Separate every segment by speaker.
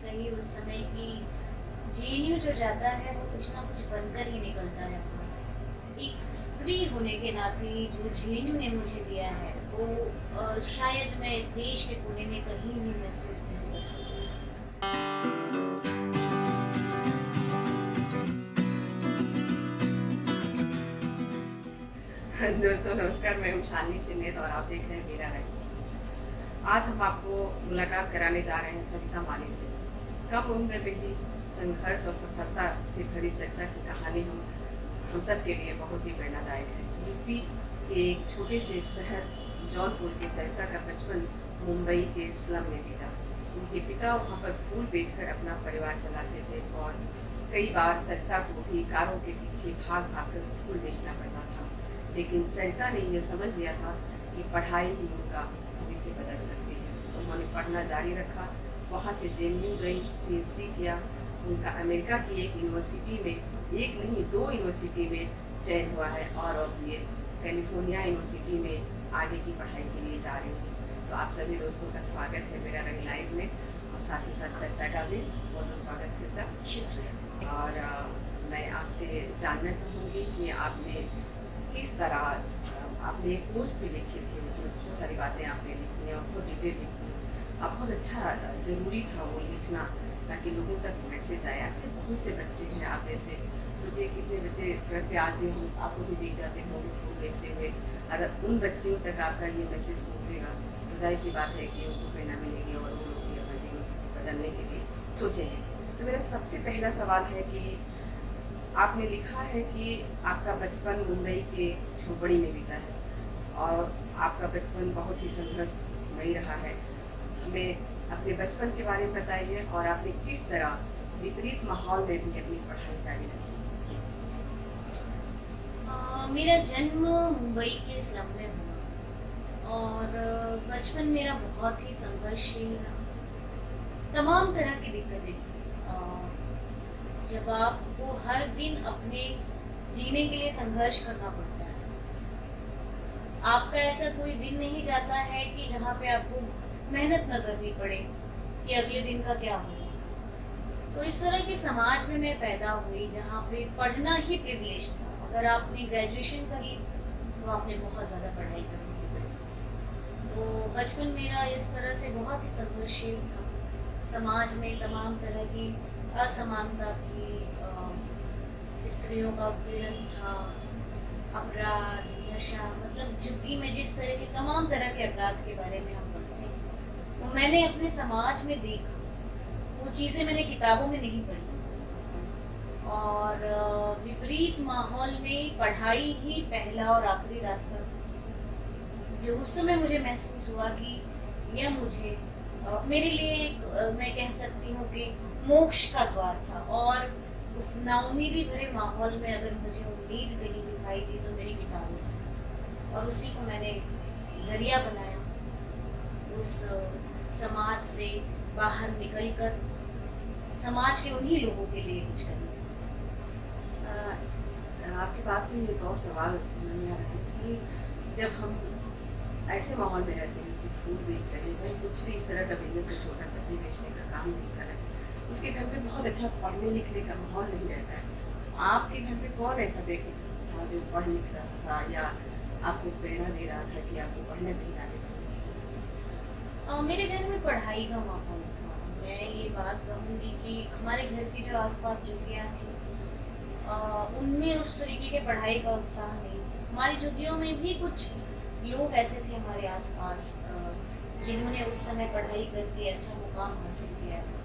Speaker 1: कही उस समय कि जेएनयू जो जाता है वो कुछ ना कुछ बनकर ही निकलता है वहाँ से। एक स्त्री होने के नाते जो जेएनयू ने मुझे दिया है वो शायद मैं इस देश के कोने में कहीं भी महसूस नहीं कर सकती।
Speaker 2: दोस्तों नमस्कार, मैं हूँ शालिनी शिंदे और आप देख रहे हैं मेरा रंग। आज हम आपको मुलाकात कराने जा रहे हैं सरिता माली से। कम उम्र में ही संघर्ष और सफलता से भरी सरिता की कहानी हम सब के लिए बहुत ही प्रेरणादायक है। यूपी के एक छोटे से शहर जौनपुर के सरिता का बचपन मुंबई के स्लम में बीता। उनके पिता वहाँ पर फूल बेचकर अपना परिवार चलाते थे और कई बार सरिता को भी कारों के पीछे भाग भाग कर फूल बेचना पड़ता था। लेकिन सरिता ने यह समझ लिया था कि पढ़ाई ही उनका भविष्य बदल सकती है। उन्होंने पढ़ना जारी रखा, वहाँ से जेएनयू गई, पीएचडी किया। उनका अमेरिका की एक यूनिवर्सिटी में, एक नहीं 2 यूनिवर्सिटी में चयन हुआ है और अब ये कैलिफोर्निया यूनिवर्सिटी में आगे की पढ़ाई के लिए जा रही हैं। तो आप सभी दोस्तों का स्वागत है मेरा रंग लाइव में और साथ ही साथ सरिता का भी बहुत बहुत स्वागत सरिता।
Speaker 1: शुक्रिया।
Speaker 2: और मैं आपसे जानना चाहूँगी कि आपने किस तरह आपने एक पोस्ट भी लिखी थी, उसमें बहुत सारी बातें आपने लिखी हैं और बहुत डिटेल लिखी हैं। आप बहुत अच्छा ज़रूरी था वो लिखना ताकि लोगों तक मैसेज आए। ऐसे बहुत से बच्चे हैं आप जैसे, सोचिए कितने बच्चे सड़क पे आते हैं, आपको भी देख जाते होंगे फूल बेचते हुए। अगर उन बच्चों तक आपका ये मैसेज पहुँचेगा तो जाहिर सी बात है कि उनको प्रेरणा मिलेगी और वो लोग भी अपना जीवन बदलने के लिए सोचेंगे। तो मेरा सबसे पहला सवाल है कि आपने लिखा है कि आपका बचपन मुंबई के झोपड़ी में बीता है और आपका बचपन बहुत ही संघर्षमयी रहा है। हमें अपने बचपन के बारे में बताइए और आपने किस तरह विपरीत माहौल में भी अपनी पढ़ाई जारी रखी।
Speaker 1: मेरा जन्म मुंबई के स्लम में हुआ और बचपन मेरा बहुत ही संघर्षशील रहा। तमाम तरह की दिक्कतें थी। जब आपको हर दिन अपने जीने के लिए संघर्ष करना पड़ता है, आपका ऐसा कोई दिन नहीं जाता है कि जहाँ पे आपको मेहनत न करनी पड़े कि अगले दिन का क्या होगा। तो इस तरह के समाज में मैं पैदा हुई जहाँ पे पढ़ना ही प्रिविलेज था। अगर आपने ग्रेजुएशन कर ली तो आपने बहुत ज़्यादा पढ़ाई करनी पड़ी। तो बचपन मेरा इस तरह से बहुत ही संघर्षशील था। समाज में तमाम तरह की असमानता थी, स्त्रियों का उत्पीड़न था, अपराध, नशा, मतलब झुग्गी में जिस तरह के तमाम तरह के अपराध के बारे में हम पढ़ते हैं वो मैंने अपने समाज में देखा। वो चीज़ें मैंने किताबों में नहीं पढ़ी और विपरीत माहौल में पढ़ाई ही पहला और आखिरी रास्ता था। जो उस समय मुझे महसूस हुआ कि यह मुझे मेरे लिए एक मैं कह सकती हूँ कि मोक्ष का द्वार था। और उस नाउमीदी भरे माहौल में अगर मुझे उम्मीद कहीं दिखाई दी तो मेरी किताबों से, और उसी को मैंने ज़रिया बनाया उस समाज से बाहर निकलकर समाज के उन्हीं लोगों के लिए कुछ करने।
Speaker 2: आपकी बात से एक और सवाल मन आ रहा है कि जब हम ऐसे माहौल में रहते हैं कि फूल बेच रहे हैं, चाहे कुछ भी इस तरह का बिजनेस है, छोटा सब्जी बेचने का काम जिसका है, उसके घर में बहुत अच्छा पढ़ने लिखने का माहौल नहीं रहता है। आपके घर में कौन ऐसा व्यक्ति था जो पढ़ लिख रहा था या आपको प्रेरणा दे रहा था कि आपको पढ़ना चाहिए आगे?
Speaker 1: मेरे घर में पढ़ाई का माहौल था। मैं ये बात कहूँगी कि हमारे घर की जो आसपास झुग्गियाँ थी उनमें उस तरीके के पढ़ाई का उत्साह नहीं। हमारी झुग्गियों में भी कुछ लोग ऐसे थे हमारे आसपास जिन्होंने उस समय पढ़ाई करके अच्छा मुकाम हासिल किया था।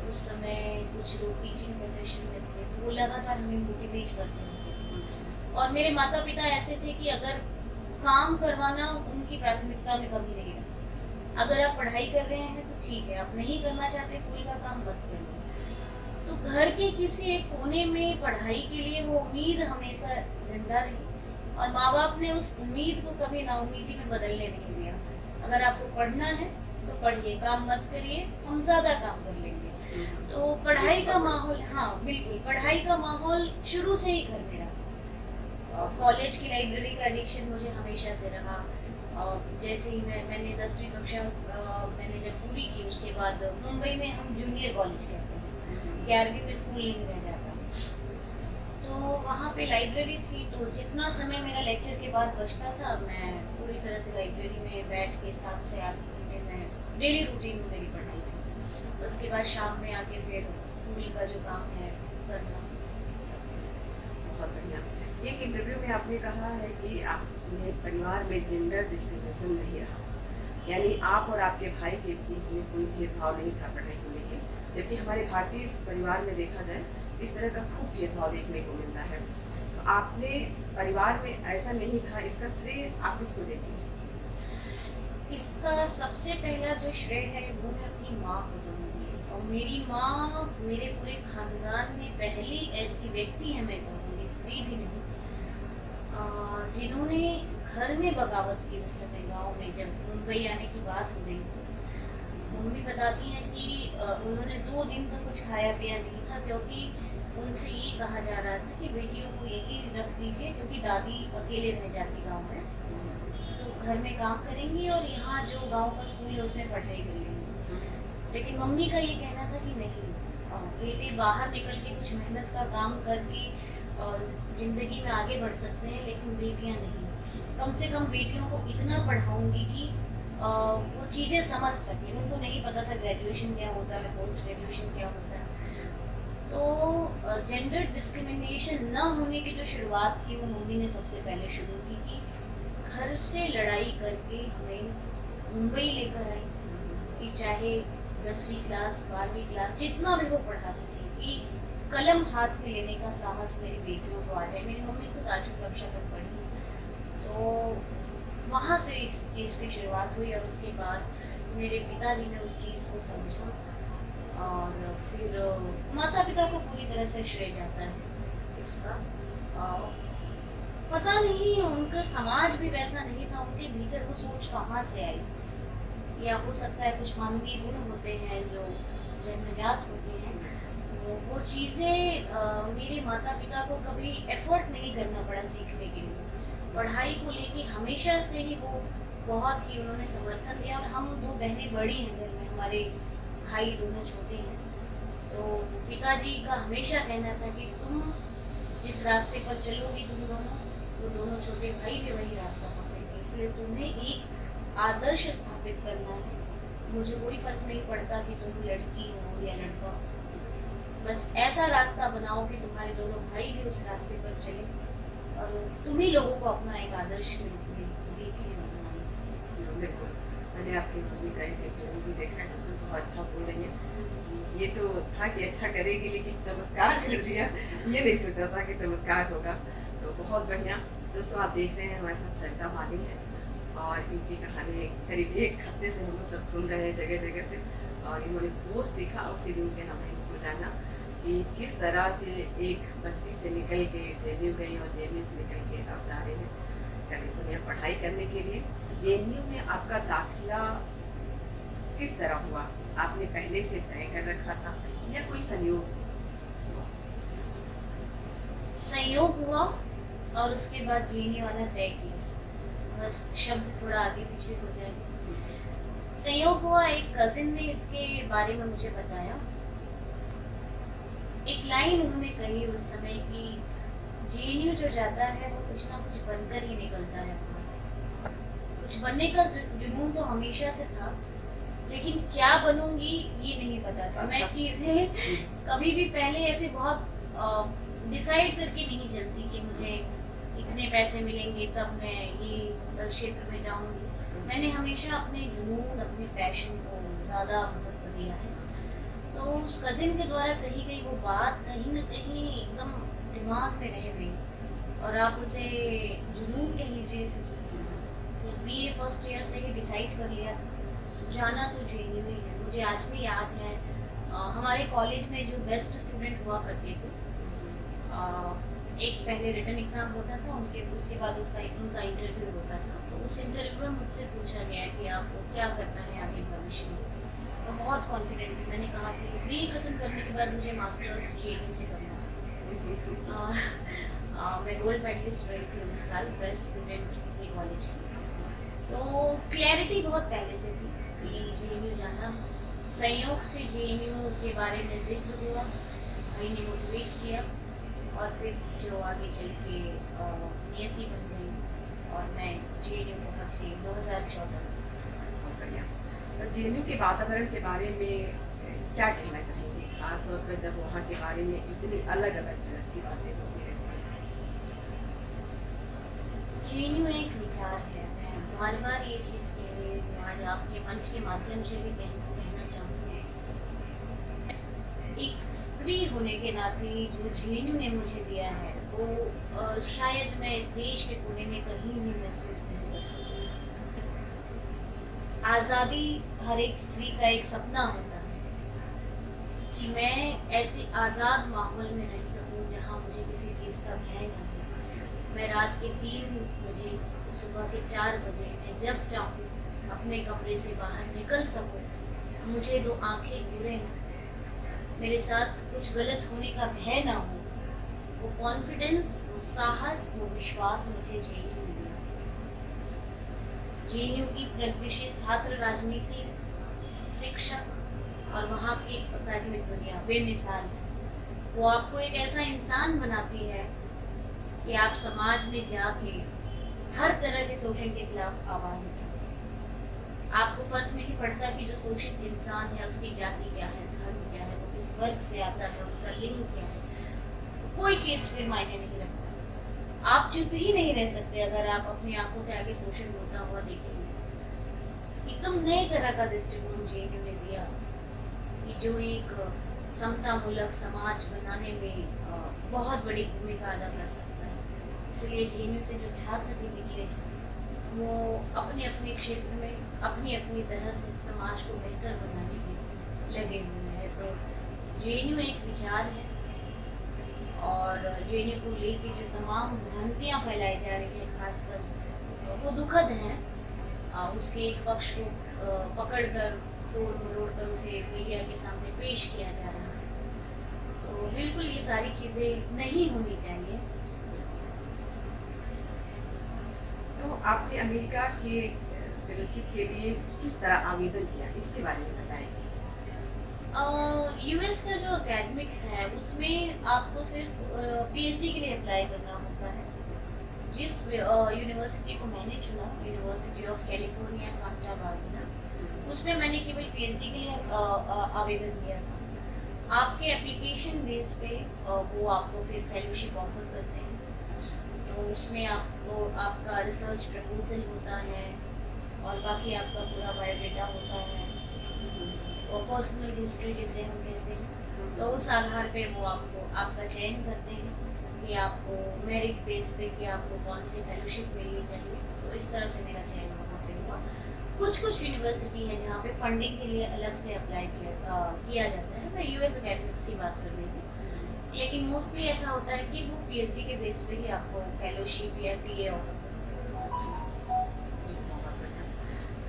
Speaker 1: उस समय कुछ लोग टीचिंग प्रोफेशन में थे तो वो लगातार हमें मोटिवेट करते थे। और मेरे माता पिता ऐसे थे कि अगर काम करवाना उनकी प्राथमिकता में कभी नहीं रहा। अगर आप पढ़ाई कर रहे हैं तो ठीक है, आप नहीं करना चाहते फूल का काम मत करिए। तो घर के किसी एक कोने में पढ़ाई के लिए वो उम्मीद हमेशा जिंदा रही और माँ बाप ने उस उम्मीद को कभी नाउम्मीदी में बदलने नहीं दिया। अगर आपको पढ़ना है तो पढ़िए, काम मत करिए, हम ज़्यादा काम कर लेंगे। तो पढ़ाई का माहौल, हाँ बिल्कुल, पढ़ाई का माहौल शुरू से ही घर में रहा। कॉलेज की लाइब्रेरी का एडिक्शन मुझे हमेशा से रहा जैसे ही मैंने 10वीं कक्षा मैंने जब पूरी की, उसके बाद मुंबई में हम जूनियर कॉलेज कहते हैं, 11वीं में स्कूल नहीं रह जाता, तो वहाँ पे लाइब्रेरी थी, तो जितना समय मेरा लेक्चर के बाद बचता था मैं पूरी तरह से लाइब्रेरी में बैठ के 7 से 8 घंटे में डेली रूटीन में मेरी पढ़ाई थी। तो उसके बाद शाम में आके फिर फूल का जो काम है करना।
Speaker 2: बहुत बढ़िया। एक इंटरव्यू में आपने कहा है कि आपने परिवार में जेंडर डिस्क्रिमिनेशन नहीं रहा, यानी आप और आपके भाई के बीच में कोई भेदभाव नहीं था पढ़ाई को लेकर, जबकि हमारे भारतीय परिवार में देखा जाए इस तरह का खूब भेदभाव देखने को मिलता है। तो आपने परिवार में ऐसा नहीं था, इसका श्रेय आप किसको देती हैं?
Speaker 1: इसका सबसे पहला जो श्रेय है वो मैं अपनी माँ को दूंगी, और मेरी माँ मेरे पूरे खानदान में पहली ऐसी व्यक्ति है, मैं कहूँगी स्त्री भी नहीं, जिन्होंने घर में बगावत की। उस समय गाँव में जब मुंबई आने की बात हो रही थी, मम्मी बताती हैं कि उन्होंने 2 दिन तो कुछ खाया पिया नहीं था, क्योंकि उनसे ये कहा जा रहा था कि बेटियों को यही रख दीजिए, क्योंकि दादी अकेले रह जाती गांव में, तो घर में काम करेंगी और यहाँ जो गांव का स्कूल है उसमें पढ़ाई कर लेंगी। लेकिन मम्मी का ये कहना था कि नहीं, बेटे बाहर निकल के कुछ मेहनत का काम करके ज़िंदगी में आगे बढ़ सकते हैं, लेकिन बेटियाँ नहीं। कम से कम बेटियों को इतना पढ़ाऊँगी कि वो चीज़ें समझ सकें। उनको नहीं पता था ग्रेजुएशन क्या होता है, पोस्ट ग्रेजुएशन क्या होता है। तो जेंडर डिस्क्रिमिनेशन न होने की जो शुरुआत थी वो मम्मी ने सबसे पहले शुरू की, कि घर से लड़ाई करके हमें मुंबई लेकर आई, कि चाहे 10वीं क्लास 12वीं क्लास जितना भी वो पढ़ा सके, कि कलम हाथ में लेने का साहस मेरी बेटियों को आ जाए। मेरी मम्मी खुद 8वीं कक्षा तक पढ़ी, तो वहाँ से इस चीज़ की शुरुआत हुई, और उसके बाद मेरे पिताजी ने उस चीज़ को समझा, और फिर माता पिता को पूरी तरह से श्रेय जाता है इसका। पता नहीं उनका समाज भी वैसा नहीं था, उनके भीतर वो सोच कहाँ से आई, या हो सकता है कुछ मानवीय गुण होते हैं जो जन्मजात होते हैं, तो वो चीज़ें मेरे माता पिता को कभी एफर्ट नहीं करना पड़ा सीखने के लिए। पढ़ाई को लेके हमेशा से ही वो बहुत ही उन्होंने समर्थन दिया, और हम 2 बहनें बड़ी हैं घर में, हमारे भाई दोनों छोटे हैं, तो पिताजी का हमेशा कहना था कि तुम जिस रास्ते पर चलोगी तुम दोनों, वो दोनों छोटे भाई भी वही रास्ता पकड़ेंगे, इसलिए तुम्हें एक आदर्श स्थापित करना है। मुझे कोई फर्क नहीं पड़ता कि तुम लड़की हो या लड़का हो, बस ऐसा रास्ता बनाओ कि तुम्हारे दोनों भाई भी उस रास्ते पर चले, और तुम्ही लोगों को अपना एक आदर्श के रूप में देखें और मानें।
Speaker 2: बिल्कुल, मैंने आपकी मूवी का एक इंटरव्यू भी देखा है, तो बहुत अच्छा बोल रही है। ये तो था कि अच्छा करेगी, लेकिन चमत्कार कर दिया, ये नहीं सोचा था कि चमत्कार होगा। तो बहुत बढ़िया। दोस्तों, आप देख रहे हैं हमारे साथ सरिता माली है, और इनकी कहानी करीब 1 हफ्ते से हम लोग सब सुन रहे हैं जगह जगह से, और इन्होंने पोस्ट देखा, उसी दिन से हमें इनको जाना कि किस तरह से एक बस्ती से निकल के JNU गई, और JNU से निकल के अब जा रहे हैं कैलिफोर्निया पढ़ाई करने के लिए। JNU में आपका दाखिला किस तरह हुआ? आपने पहले से तय कर रखा था या कोई संयोग हुआ?
Speaker 1: संयोग हुआ, और उसके बाद JNU आना तय किया। बस शब्द थोड़ा आगे पीछे हो जाए। संयोग हुआ, एक कजिन ने इसके बारे में मुझे बताया। एक लाइन उन्होंने कही उस समय कि JNU जो जाता है वो कुछ ना कुछ बनकर ही निकलता है वहाँ से। कुछ बनने का जुनून तो हमेशा से था, लेकिन क्या बनूंगी ये नहीं पता था। मैं चीज़ें कभी भी पहले ऐसे बहुत डिसाइड करके नहीं चलती कि मुझे इतने पैसे मिलेंगे तब मैं ये क्षेत्र में जाऊंगी। मैंने हमेशा अपने जुनून, अपने पैशन को ज़्यादा महत्व दिया है। तो उस कजिन के द्वारा कही गई वो बात कहीं ना कहीं एकदम दिमाग में रह गई, और आप उसे जुनून कह लीजिए। फिर BA फर्स्ट ईयर से ही डिसाइड कर लिया था, जाना तो JNU ही है। मुझे आज भी याद है, हमारे कॉलेज में जो बेस्ट स्टूडेंट हुआ करते थे, एक पहले रिटन एग्ज़ाम होता था, उसके बाद उनका इंटरव्यू होता था। तो उस इंटरव्यू में मुझसे पूछा गया कि आपको क्या करना है आगे भविष्य में। तो बहुत कॉन्फिडेंट थी, मैंने कहा कि BA ख़त्म करने के बाद मुझे मास्टर्स JNU से करना है। मैं गोल्ड मेडलिस्ट रही थी उस साल, बेस्ट स्टूडेंट थी कॉलेज की। तो क्लैरिटी बहुत पहले से थी कि जेएनयू जाना है। संयोग से जेएनयू के बारे में जिक्र हुआ, भाई ने मोटिवेट किया और फिर जो आगे चल के नियति बन गई और मैं जेएनयू पहुंच गई 2014 में।
Speaker 2: बहुत बढ़िया। तो जेएनयू के वातावरण के बारे में क्या कहना चाहेंगे, खासतौर पर जब वहाँ के बारे में इतनी अलग अलग तरह की बातें होती रहती हैं?
Speaker 1: जेएनयू एक विचार है। मैं बार बार ये चीज़ कह रही हूँ, आज आपके मंच के माध्यम से भी कहना चाहूँगी। एक स्त्री होने के नाते जो जेएनयू ने मुझे दिया है वो शायद मैं इस देश के कोने में कहीं भी महसूस नहीं कर सकती। आज़ादी हर एक स्त्री का एक सपना होता है कि मैं ऐसे आज़ाद माहौल में रह सकूं जहां मुझे किसी चीज़ का भय न हो। मैं रात के 3 बजे, सुबह के 4 बजे मैं जब चाहूँ अपने कमरे से बाहर निकल सकूं, मुझे 2 आंखें घूरे न, मेरे साथ कुछ गलत होने का भय ना हो। वो कॉन्फिडेंस, वो साहस, वो विश्वास मुझे जेएनयू ने दिया। जेएनयू की प्रगतिशील छात्र राजनीति, शिक्षक और वहाँ की अकादमिक दुनिया बेमिसाल है। वो आपको एक ऐसा इंसान बनाती है कि आप समाज में जाके हर तरह के शोषण के खिलाफ आवाज़ उठा सकें। आपको फर्क नहीं पड़ता कि जो शोषित इंसान है उसकी जाति क्या है, धर्म क्या है, वो किस वर्ग से आता है, उसका लिंग क्या है, कोई चीज़ फिर मायने नहीं रखता। आप चुप ही नहीं रह सकते अगर आप अपनी आंखों के आगे शोषण होता हुआ देखेंगे। एकदम नए तरह का दृष्टिकोण जेएनयू ने दिया कि जो एक समतामूलक समाज बनाने में बहुत बड़ी भूमिका अदा कर सकता है। इसलिए जेएनयू से जो छात्र भी निकले हैं वो अपने अपने क्षेत्र में अपनी अपनी तरह से समाज को बेहतर बनाने में लगे हुए हैं। तो जेएनयू एक विचार है और जेएनयू को लेके जो तमाम भ्रांतियाँ फैलाई जा रही हैं खासकर वो दुखद हैं। उसके एक पक्ष को पकड़कर तोड़ मरोड़ कर उसे मीडिया के सामने पेश किया जा रहा है। तो बिल्कुल ये सारी चीज़ें नहीं होनी चाहिए।
Speaker 2: तो आपने अमेरिका के फेलोशिप के लिए किस तरह आवेदन किया, इसके बारे में बताएंगे?
Speaker 1: यूएस का जो एकेडमिक्स है उसमें आपको सिर्फ पीएचडी के लिए अप्लाई करना होता है। जिस यूनिवर्सिटी को मैंने चुना, university of California Santa Barbara, उसमें मैंने केवल पीएचडी के लिए आवेदन किया था। आपके एप्लीकेशन बेस पे वो आपको फिर फेलोशिप ऑफर करते हैं। तो उसमें आपको आपका रिसर्च प्रपोजल होता है और बाकी आपका पूरा बायोडाटा होता है और पर्सनल हिस्ट्री जिसे हम कहते हैं। तो उस आधार पे वो आपको आपका चयन करते हैं कि आपको मेरिट बेस पे कि आपको कौन सी फेलोशिप मिलनी चाहिए। तो इस तरह से मेरा चयन वहाँ पे हुआ। कुछ यूनिवर्सिटी है जहाँ पे फंडिंग के लिए अलग से अप्लाई किया जाता है। मैं यूएस एकेडमिक्स की बात कर रही हूँ, लेकिन मोस्टली ऐसा होता है कि वो पीएचडी के बेस पे ही आपको फेलोशिप या पीए ऑफर करते हैं।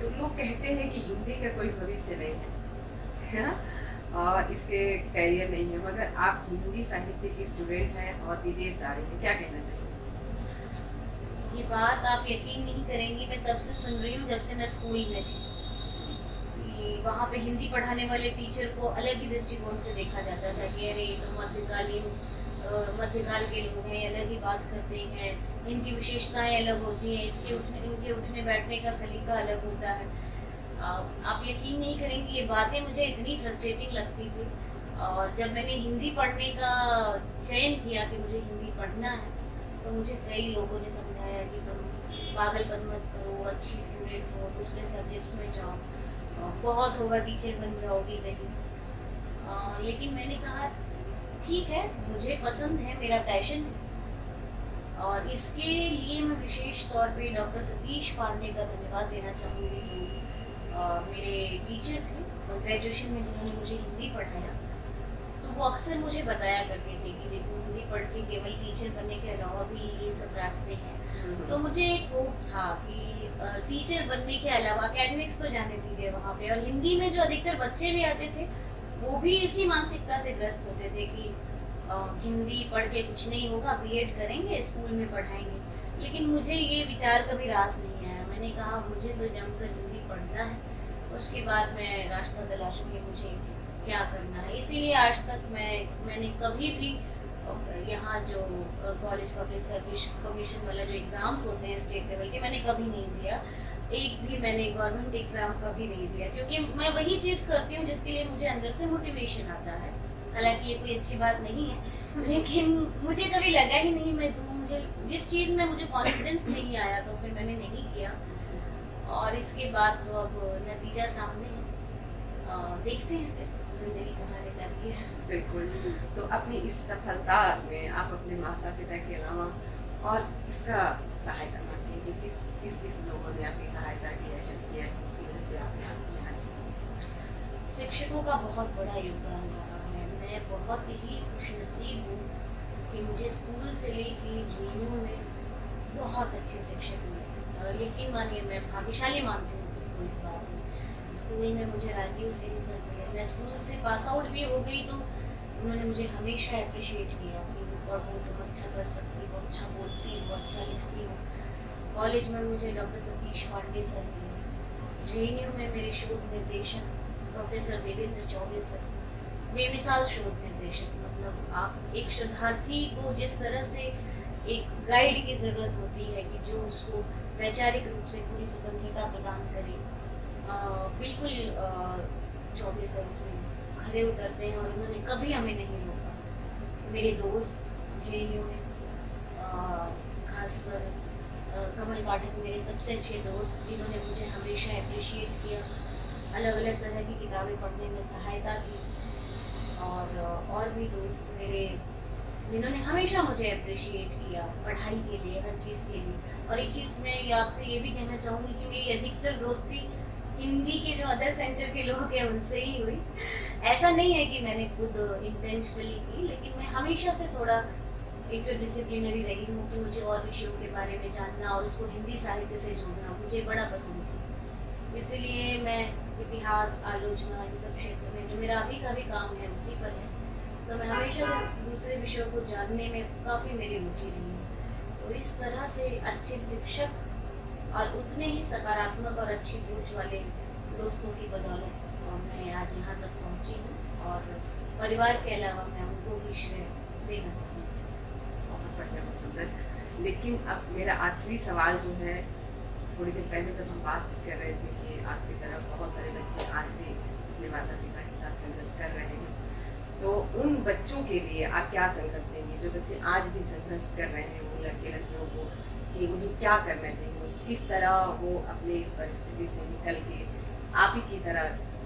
Speaker 2: तो लोग कहते हैं कि हिंदी का कोई भविष्य नहीं है ना, और इसके कैरियर नहीं है, मगर आप हिंदी साहित्य की स्टूडेंट हैं और विदेश जा रही हैं, क्या कहना चाहिए?
Speaker 1: ये बात आप यकीन नहीं करेंगी, मैं तब से सुन रही हूँ जब से मैं स्कूल में थी। कि वहाँ पे हिंदी पढ़ाने वाले टीचर को अलग ही दृष्टिकोण से देखा जाता था कि अरे ये तो मध्यकाल के लोग हैं, अलग ही बात करते हैं, इनकी विशेषताएं अलग होती हैं, इनके उठने बैठने का सलीका अलग होता है। आप यकीन नहीं करेंगी, ये बातें मुझे इतनी फ्रस्ट्रेटिंग लगती थी। और जब मैंने हिंदी पढ़ने का चयन किया कि मुझे हिंदी पढ़ना है, तो मुझे कई लोगों ने समझाया कि तुम पागलपन मत करो, अच्छी स्टूडेंट हो, दूसरे सब्जेक्ट्स में जाओ, बहुत होगा टीचर बन जाओगी कहीं। लेकिन मैंने कहा ठीक है, मुझे पसंद है, मेरा पैशन है। और इसके लिए मैं विशेष तौर पे डॉक्टर सतीश पांडे का धन्यवाद देना चाहूँगी, जो मेरे टीचर थे ग्रेजुएशन में, जिन्होंने मुझे हिंदी पढ़ाया। तो वो अक्सर मुझे बताया करते थे कि देखो, हिंदी पढ़ के केवल टीचर बनने के अलावा भी ये सब रास्ते हैं। तो मुझे एक होप था कि टीचर बनने के अलावा एकेडमिक्स तो जाने दीजिए वहाँ पे, और हिंदी में जो अधिकतर बच्चे भी आते थे वो भी इसी मानसिकता से ग्रस्त होते थे कि हिंदी पढ़ के कुछ नहीं होगा, बीएड करेंगे, स्कूल में पढ़ाएंगे। लेकिन मुझे ये विचार कभी रास नहीं आया। मैंने कहा मुझे तो जमकर हिंदी पढ़ना है, उसके बाद मैं रास्ता तलाशूंगी मुझे क्या करना है। इसीलिए आज तक मैंने कभी भी यहाँ जो कॉलेज पब्लिक सर्विस कमीशन वाला जो एग्ज़ाम्स होते हैं स्टेट लेवल के, मैंने कभी नहीं दिया। एक भी मैंने गवर्नमेंट एग्ज़ाम कभी नहीं दिया, क्योंकि मैं वही चीज़ करती हूँ जिसके लिए मुझे अंदर से मोटिवेशन आता है। हालांकि ये कोई अच्छी बात नहीं है, लेकिन मुझे कभी लगा ही नहीं मैं दूँ। मुझे जिस चीज़ में मुझे कॉन्फिडेंस नहीं आया तो फिर मैंने नहीं किया, और इसके बाद तो अब नतीजा सामने है। देखते हैं फिर ज़िंदगी कहाँ ले जाती है।
Speaker 2: बिल्कुल। तो अपनी इस सफलता में आप अपने माता पिता के अलावा और किसका सहायता मानते हैं कि किस लोगों ने आपकी सहायता की है, हेल्प किया है, जिसकी वजह से आप यहाँ आज?
Speaker 1: शिक्षकों का बहुत बड़ा योगदान रहा है। मैं बहुत ही खुशनसीब हूँ कि मुझे स्कूल से लेके JNU में बहुत अच्छे शिक्षक मिले। यकीन मानिए, मैं भाग्यशाली मानती हूँ खुद को इस बात में। स्कूल में मुझे राजीव सिंह सर मिले। मैं स्कूल से पास आउट भी हो गई तो उन्होंने मुझे हमेशा अप्रिशिएट किया कि पढ़ो तुम अच्छा कर सकती हो, अच्छा बोलती हो, अच्छा लिखती हो। कॉलेज में मुझे डॉक्टर सतीश पांडे सर मिले। JNU में मेरे शोध निर्देशक प्रोफेसर देवेंद्र चौबे सर, बेमिसाल शोध निर्देशक। मतलब आप एक शोधार्थी को जिस तरह से एक गाइड की ज़रूरत होती है कि जो उसको वैचारिक रूप से पूरी स्वतंत्रता प्रदान करे, बिल्कुल चौबे सर उसमें खरे उतरते हैं और उन्होंने कभी हमें नहीं रोका। मेरे दोस्त JNU में खासकर कमल पाठक मेरे सबसे अच्छे दोस्त, जिन्होंने मुझे हमेशा अप्रिशिएट किया, अलग अलग तरह की किताबें पढ़ने में सहायता की। और भी दोस्त मेरे जिन्होंने हमेशा मुझे अप्रिशिएट किया पढ़ाई के लिए, हर चीज़ के लिए। और एक चीज़ मैं आपसे ये भी कहना चाहूँगी कि मेरी अधिकतर दोस्ती हिंदी के जो अदर सेंटर के लोग हैं उनसे ही हुई। ऐसा नहीं है कि मैंने खुद इंटेंशनली की, लेकिन मैं हमेशा से थोड़ा इंटरडिसिप्लिनरी रही हूँ कि मुझे और विषयों के बारे में जानना और उसको हिंदी साहित्य से जोड़ना मुझे बड़ा पसंद है। इसलिए मैं इतिहास, आलोचना, इन सब क्षेत्र में जो मेरा अभी का भी काम है उसी पर है, तो मैं हमेशा दूसरे विषयों को जानने में काफ़ी मेरी रुचि रही है। तो इस तरह से अच्छे शिक्षक और उतने ही सकारात्मक और अच्छी सोच वाले दोस्तों की बदौलत मैं आज यहाँ तक पहुँची हूँ, और परिवार के अलावा मैं उनको भी श्रेय देना चाहूँगी।
Speaker 2: बहुत बढ़िया, बहुत सुंदर। लेकिन अब मेरा आखिरी सवाल जो है, थोड़ी देर पहले जब हम बात कर रहे थे कि आपकी तरफ बहुत सारे बच्चे आज भी अपने माता पिता के साथ संघर्ष कर रहे हैं, तो उन बच्चों के लिए आप क्या संघर्ष देंगे जो बच्चे आज भी संघर्ष कर रहे हैं, वो लड़के लड़कियों को, कि उन्हें क्या करना चाहिए, किस तरह वो अपने इस परिस्थिति से निकल के आप ही की तरह,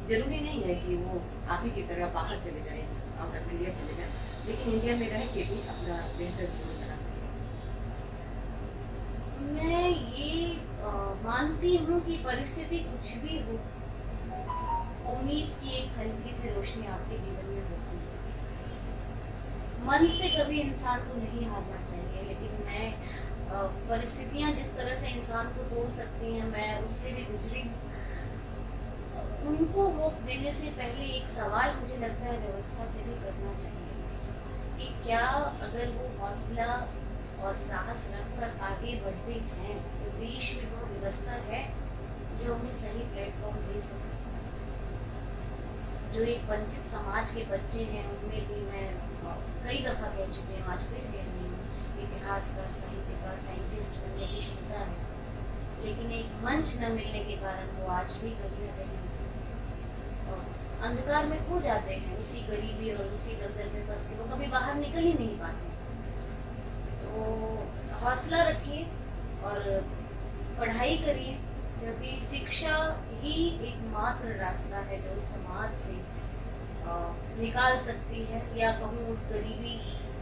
Speaker 2: जरूरी नहीं है कि वो आप ही की तरह बाहर चले जाएं और इंडिया चले जाएं, लेकिन इंडिया में रह के भी अपना बेहतर जीवन बना सकें?
Speaker 1: मैं ये मानती हूँ कि परिस्थिति कुछ भी हो, उम्मीद की एक हल्की सी रोशनी आपके जीवन में होती है। मन से कभी इंसान को नहीं हारना चाहिए, लेकिन मैं परिस्थितियाँ जिस तरह से इंसान को तोड़ सकती हैं, मैं उससे भी गुजरी हूँ। उनको होप देने से पहले एक सवाल मुझे लगता है व्यवस्था से भी करना चाहिए कि क्या अगर वो हौसला और साहस रखकर आगे बढ़ते हैं तो देश में वो व्यवस्था है जो उन्हें सही प्लेटफॉर्म दे सके। जो एक वंचित समाज के बच्चे हैं उनमें भी मैं कई दफ़ा कह चुकी हूँ, आज फिर कह रही हूँ, इतिहासकार, साहित्यकार, साइंटिस्ट बनने की क्षमता है, लेकिन एक मंच न मिलने के कारण वो आज भी कहीं ना कहीं अंधकार में खो जाते हैं, उसी गरीबी और उसी दलदल में फंस के वो कभी बाहर निकल ही नहीं पाते। तो हौसला रखिए और पढ़ाई करिए, क्योंकि शिक्षा ही एकमात्र रास्ता है जो उस समाज से निकाल सकती है, या कहूँ उस गरीबी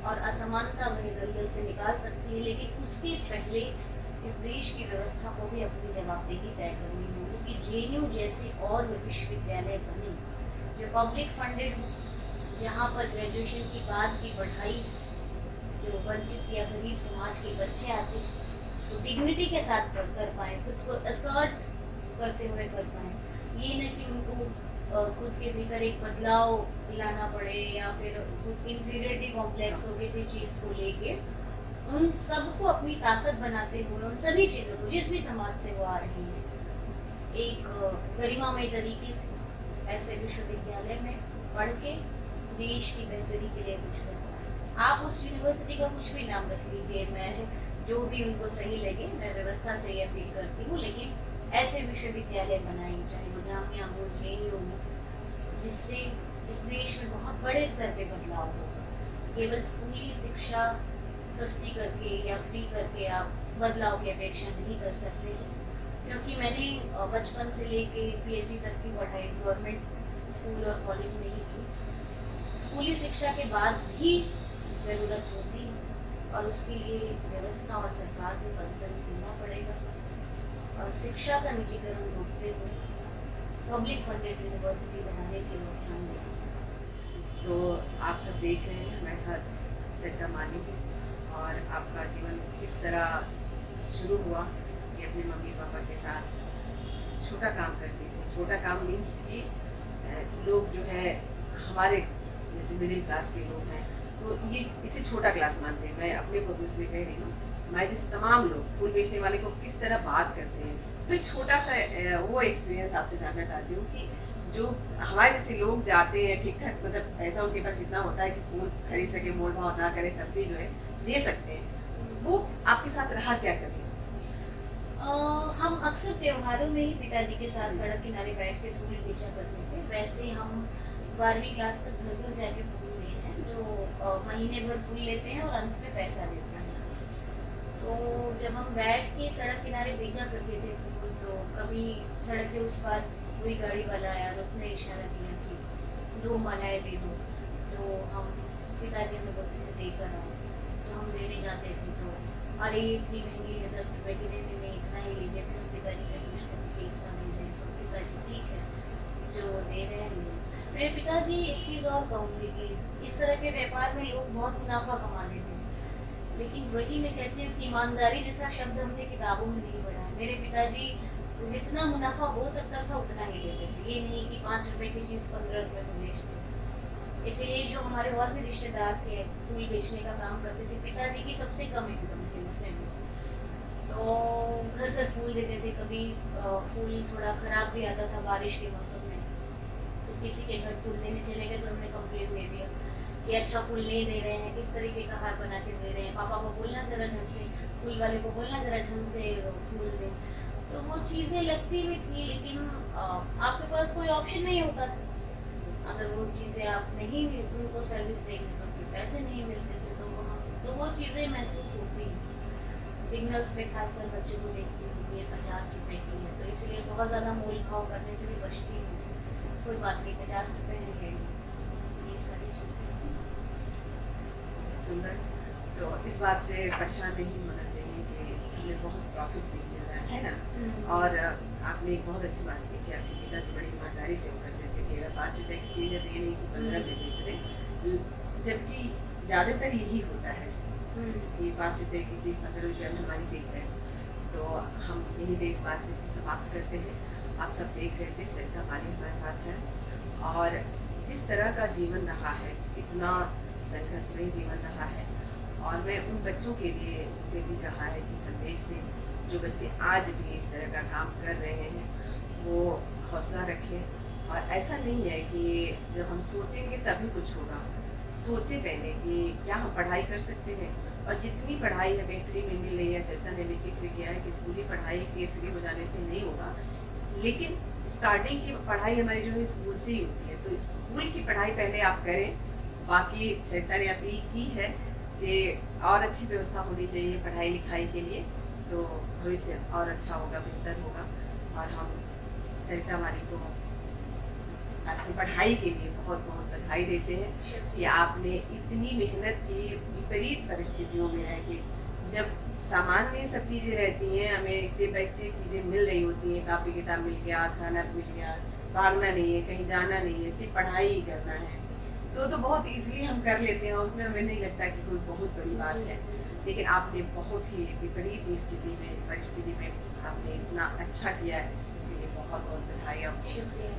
Speaker 1: और असमानता भरे दलदल से निकाल सकती है। लेकिन उसके पहले इस देश की व्यवस्था को भी अपनी जवाबदेही तय करनी होगी कि JNU जैसे और विश्वविद्यालय बने जो पब्लिक फंडेड हो, जहाँ पर ग्रेजुएशन की बाद की पढ़ाई जो वंचित या गरीब समाज के बच्चे आते हैं तो डिग्निटी के साथ कर पाएँ, खुद को असर्ट करते हुए कर पाएँ। ये न कि उनको खुद के भीतर एक बदलाव लाना पड़े या फिर इंफीरियरिटी कॉम्प्लेक्स हो किसी चीज़ को लेके उन सबको अपनी ताकत बनाते हुए उन सभी चीज़ों को जिस भी समाज से वो आ रही है एक गरिमामय तरीके से ऐसे विश्वविद्यालय में पढ़ के देश की बेहतरी के लिए कुछ कर पाए। आप उस यूनिवर्सिटी का कुछ भी नाम रख लीजिए, मैं जो भी उनको सही लगे, मैं व्यवस्था से ये अपील करती हूँ, लेकिन ऐसे विश्वविद्यालय बनाइए, चाहे वो जामिया हो, जेएनयू हो, जिससे इस देश में बहुत बड़े स्तर पे बदलाव हो। केवल स्कूली शिक्षा सस्ती करके या फ्री करके आप बदलाव की अपेक्षा नहीं कर सकते हैं, क्योंकि मैंने बचपन से लेके पीएचडी तक की पढ़ाई गवर्नमेंट स्कूल और कॉलेज में ही की। स्कूली शिक्षा के बाद भी ज़रूरत होती है और उसके लिए व्यवस्था और सरकार को कंसर्न करना पड़ेगा और शिक्षा का निजीकरण रोकते हुए पब्लिक फंडेड यूनिवर्सिटी बनाने की ओर ध्यान दें।
Speaker 2: तो आप सब देख रहे हैं हमारे साथ सरिता माली है और आपका जीवन किस तरह शुरू हुआ कि अपने मम्मी पापा के साथ छोटा काम करते थे। छोटा काम मीन्स कि लोग जो है हमारे जैसे मिडिल क्लास के लोग हैं तो ये इसे छोटा क्लास मानते हैं। मैं अपने को उसमें कह रही हूँ, हमारे जैसे तमाम लोग फूल बेचने वाले को किस तरह बात करते हैं। तो एक छोटा सा वो एक्सपीरियंस आपसे जानना चाहती हूँ कि जो हमारे जैसे लोग जाते हैं ठीक ठाक, मतलब पैसा उनके पास इतना होता है कि फूल खरीद सके, मोल भाव ना करे, तब भी जो है ले सकते हैं, वो आपके साथ रहा क्या कभी?
Speaker 1: हम अक्सर त्योहारों में ही पिताजी के साथ सड़क किनारे बैठ के फूल बेचा करते थे। वैसे हम 12वीं क्लास तक घर घर जाके फूल दिए हैं, जो महीने भर फूल लेते हैं और अंत में पैसा देते हैं। तो जब हम बैठ के सड़क किनारे बेचा करते थे फूल, तो कभी सड़क के उस पार कोई गाड़ी वाला आया और उसने इशारा किया कि 2 मालाएं दे दो, तो हम पिताजी हमें बोलते थे देकर आओ, तो हम देने जाते थे। तो अरे ये इतनी महंगी है, 10 रुपए की, नहीं नहीं इतना ही लीजिए। फिर हम पिताजी से पूछते थे कि इतना दे रहे हैं, तो पिताजी ठीक है जो दे रहे हैं ले। मेरे पिताजी एक चीज़ और कहूँगी कि इस तरह के व्यापार में लोग बहुत मुनाफा कमा लेते हैं, लेकिन वही मैं कहती हूँ कि ईमानदारी जैसा शब्द हमने किताबों में नहीं पढ़ा है। मेरे पिताजी जितना मुनाफा हो सकता था उतना ही लेते थे, ये नहीं कि 5 रुपए की चीज़ 15 रुपए में बेचते। इसलिए जो हमारे और भी रिश्तेदार थे फूल बेचने का काम करते थे, पिताजी की सबसे कम इनकम थी इसमें भी, तो घर घर फूल देते थे। कभी फूल थोड़ा ख़राब भी आता था बारिश के मौसम में, तो किसी के घर फूल देने चले गए तो हमने कंप्लेन दे दिया कि अच्छा फूल नहीं दे रहे हैं, किस तरीके का हार बना के दे रहे हैं, पापा को बोलना ज़रा ढंग से, फूल वाले को बोलना ज़रा ढंग से फूल दें। तो वो चीज़ें लगती भी थी, लेकिन आपके पास कोई ऑप्शन नहीं होता था। अगर वो चीज़ें आप नहीं उनको सर्विस देंगे तो फिर पैसे नहीं मिलते थे। तो वो चीज़ें महसूस होती हैं। सिग्नल्स पे खासकर बच्चों को देखती हूँ ये 50 रुपए की है, तो इसलिए बहुत ज़्यादा मोल भाव करने से भी बचती हूँ। कोई बात नहीं, 50 रुपए ले लेंगे, ये सारी चीज़ें।
Speaker 2: सुंदर। तो इस बात से परेशान नहीं होना चाहिए कि हमें बहुत प्रॉफिट नहीं मिल रहा है ना। और आपने एक बहुत अच्छी बात की कि आपके पिताजी बड़ी ईमानदारी से वो करते थे कि अगर 5 रुपए की चीज़ है तो ये नहीं कि 15 में बेच रहे, जबकि ज़्यादातर यही होता है कि 5 रुपए की चीज़ 15 रुपये में हमारी बेच जाए। तो हम यही पे इस बात से समाप्त करते हैं। आप सब देख रहे थे सरिता माली हमारे साथ हैं और जिस तरह का जीवन रहा है, इतना संघर्षमय जीवन रहा है। और मैं उन बच्चों के लिए मुझे भी कहा है कि संदेश दें, जो बच्चे आज भी इस तरह का काम कर रहे हैं वो हौसला रखें। और ऐसा नहीं है कि जब हम सोचेंगे तभी कुछ होगा, सोचे पहले कि क्या हम पढ़ाई कर सकते हैं। और जितनी पढ़ाई हमें फ्री में मिल रही है, सरिता ने भी जिक्र किया है कि स्कूली पढ़ाई के फ्री हो जाने से नहीं होगा, लेकिन स्टार्टिंग की पढ़ाई हमारी जो है स्कूल से ही होती है। तो स्कूल की पढ़ाई पहले आप करें। बाकी सरिता ने अपील की है कि और अच्छी व्यवस्था होनी चाहिए पढ़ाई लिखाई के लिए, तो भविष्य और अच्छा होगा, बेहतर होगा। और हम सरिता माली को आपकी पढ़ाई के लिए बहुत बहुत बधाई देते हैं कि आपने इतनी मेहनत की विपरीत परिस्थितियों में रह के, जब सामान्य सब चीज़ें रहती हैं, हमें स्टेप बाय स्टेप चीज़ें मिल रही होती हैं, कापी किताब मिल गया, खाना मिल गया, भागना नहीं है, कहीं जाना नहीं है, सिर्फ पढ़ाई ही करना है, तो बहुत ईजिली हम कर लेते हैं, उसमें हमें नहीं लगता कि कोई बहुत बड़ी बात है। लेकिन आपने बहुत ही विपरीत स्थिति में, परिस्थिति में आपने इतना अच्छा किया है, इसके लिए बहुत बहुत बधाई आपको।
Speaker 1: शुक्रिया।